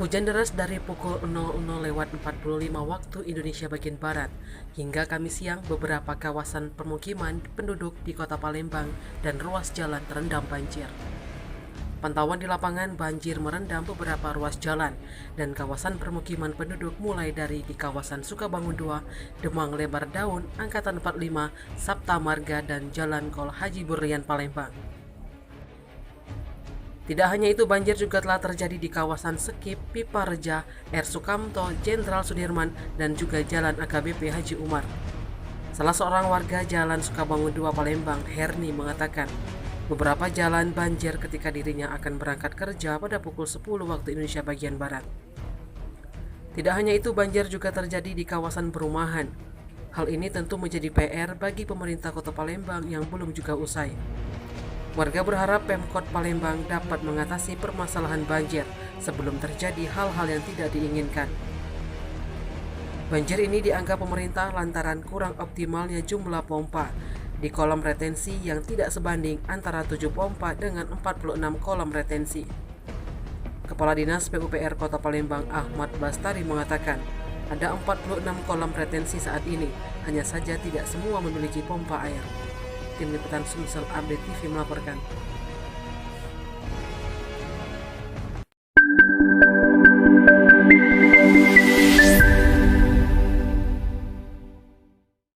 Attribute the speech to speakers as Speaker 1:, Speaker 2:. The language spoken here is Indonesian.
Speaker 1: Hujan deras dari pukul 00.45 waktu Indonesia bagian Barat hingga Kamis siang beberapa kawasan permukiman penduduk di kota Palembang dan ruas jalan terendam banjir. Pantauan di lapangan, banjir merendam beberapa ruas jalan dan kawasan permukiman penduduk mulai dari di kawasan Sukabangun 2, Demang Lebar Daun, Angkatan 45, Sabta Marga, dan Jalan Kol Haji Burlian Palembang. Tidak hanya itu, banjir juga telah terjadi di kawasan Sekip, Pipareja, R. Sukamto, Jenderal Sudirman, dan juga Jalan AKBP Haji Umar. Salah seorang warga Jalan Sukabangun 2 Palembang, Herni, mengatakan beberapa jalan banjir ketika dirinya akan berangkat kerja pada pukul 10 waktu Indonesia bagian Barat. Tidak hanya itu, banjir juga terjadi di kawasan perumahan. Hal ini tentu menjadi PR bagi pemerintah Kota Palembang yang belum juga usai. Warga berharap Pemkot Palembang dapat mengatasi permasalahan banjir sebelum terjadi hal-hal yang tidak diinginkan. Banjir ini dianggap pemerintah lantaran kurang optimalnya jumlah pompa di kolam retensi yang tidak sebanding antara 7 pompa dengan 46 kolam retensi. Kepala Dinas PUPR Kota Palembang Ahmad Bastari mengatakan ada 46 kolam retensi saat ini, hanya saja tidak semua memiliki pompa air. Tim Liputan Sumsel Update TV melaporkan.